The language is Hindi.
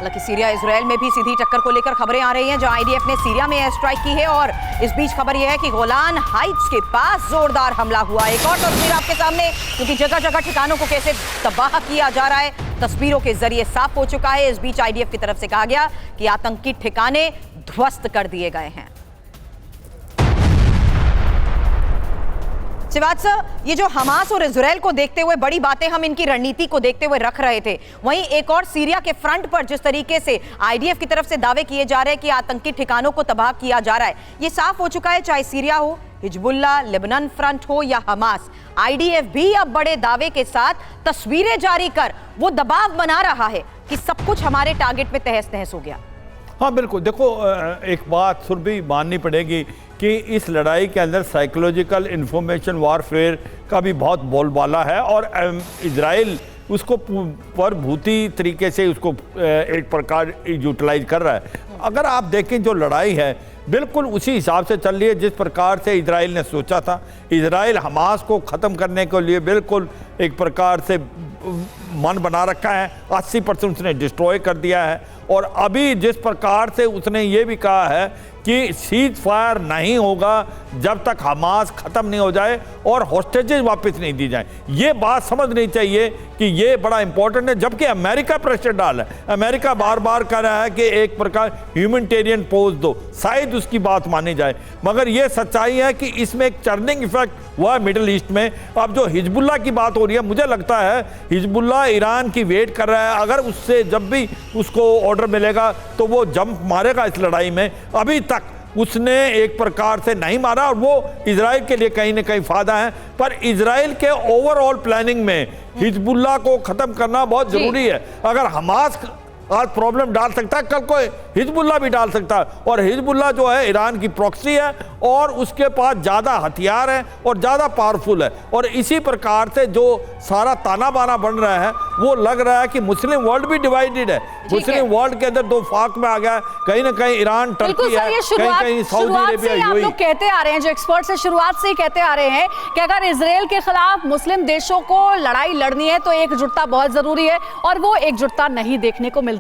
हालांकि सीरिया इसराइल में भी सीधी टक्कर को लेकर खबरें आ रही हैं, जहां आईडीएफ ने सीरिया में एयर स्ट्राइक की है। और इस बीच खबर यह है कि गोलान हाइट्स के पास जोरदार हमला हुआ। एक और तस्वीर आपके सामने, क्योंकि जगह जगह ठिकानों को कैसे तबाह किया जा रहा है तस्वीरों के जरिए साफ हो चुका है। इस बीच आईडीएफ की तरफ से कहा गया कि आतंकी ठिकाने ध्वस्त कर दिए गए हैं। श्रीवास्तव, ये जो हमास और इजराइल को देखते हुए बड़ी बातें हम इनकी रणनीति को देखते हुए रख रहे थे, वहीं एक और सीरिया के फ्रंट पर जिस तरीके से आईडीएफ की तरफ से दावे किए जा रहे हैं कि आतंकी ठिकानों को तबाह किया जा रहा है, ये साफ हो चुका है। चाहे सीरिया हो, हिजबुल्लाह, लेबनान फ्रंट हो या हमास, आईडीएफ भी अब बड़े दावे के साथ तस्वीरें जारी कर वो दबाव बना रहा है कि सब कुछ हमारे टारगेट में तहस नहस हो गया। हाँ बिल्कुल, देखो एक बात सुरभि माननी पड़ेगी कि इस लड़ाई के अंदर साइकोलॉजिकल इंफॉर्मेशन वारफेयर का भी बहुत बोलबाला है और इजराइल उसको प्रभूति तरीके से उसको एक प्रकार यूटिलाइज कर रहा है। अगर आप देखें जो लड़ाई है बिल्कुल उसी हिसाब से चल रही है जिस प्रकार से इजराइल ने सोचा था। इजराइल हमास को ख़त्म करने के लिए बिल्कुल एक प्रकार से मन बना रखा है, 80% उसने डिस्ट्रॉय कर दिया है। और अभी जिस प्रकार से उसने ये भी कहा है कि सीज फायर नहीं होगा जब तक हमास ख़त्म नहीं हो जाए और हॉस्टेजेस वापस नहीं दी जाए। ये बात समझनी चाहिए कि ये बड़ा इंपॉर्टेंट है, जबकि अमेरिका प्रेशर डाल है। अमेरिका बार बार कह रहा है कि एक प्रकार ह्यूमैनिटेरियन पोज दो, शायद उसकी बात मानी जाए। मगर ये सच्चाई है कि इसमें एक टर्निंग इफेक्ट हुआ है मिडिल ईस्ट में। अब जो हिजबुल्लाह की बात हो रही है, मुझे लगता है हिजबुल्लाह ईरान की वेट कर रहा है। अगर उससे जब भी उसको ऑर्डर मिलेगा तो वो जंप मारेगा इस लड़ाई में। अभी तक उसने एक प्रकार से नहीं मारा और वो इजराइल के लिए कहीं ना कहीं फायदा है। पर इजराइल के ओवरऑल प्लानिंग में हिजबुल्लाह को खत्म करना बहुत जरूरी है। अगर हमास आज प्रॉब्लम डाल सकता है, कल को हिजबुल्लाह भी डाल सकता है। और हिजबुल्लाह जो है ईरान की प्रॉक्सी है और उसके पास ज़्यादा हथियार है और ज़्यादा पावरफुल है। और इसी प्रकार से जो सारा ताना बाना बन रहा है वो लग रहा है कि मुस्लिम वर्ल्ड भी डिवाइडेड है। मुस्लिम वर्ल्ड के अंदर दो फाक में आ गया, कहीं ना कहीं ईरान, टर्की है, कहीं कहीं सऊदी अरेबिया। आप लोग कहते आ रहे हैं, जो एक्सपर्ट्स हैं शुरुआत से ही कहते आ रहे हैं कि अगर इजराइल के खिलाफ मुस्लिम देशों को लड़ाई लड़नी है तो एकजुटता बहुत जरूरी है, और वो एकजुटता नहीं देखने को मिलती।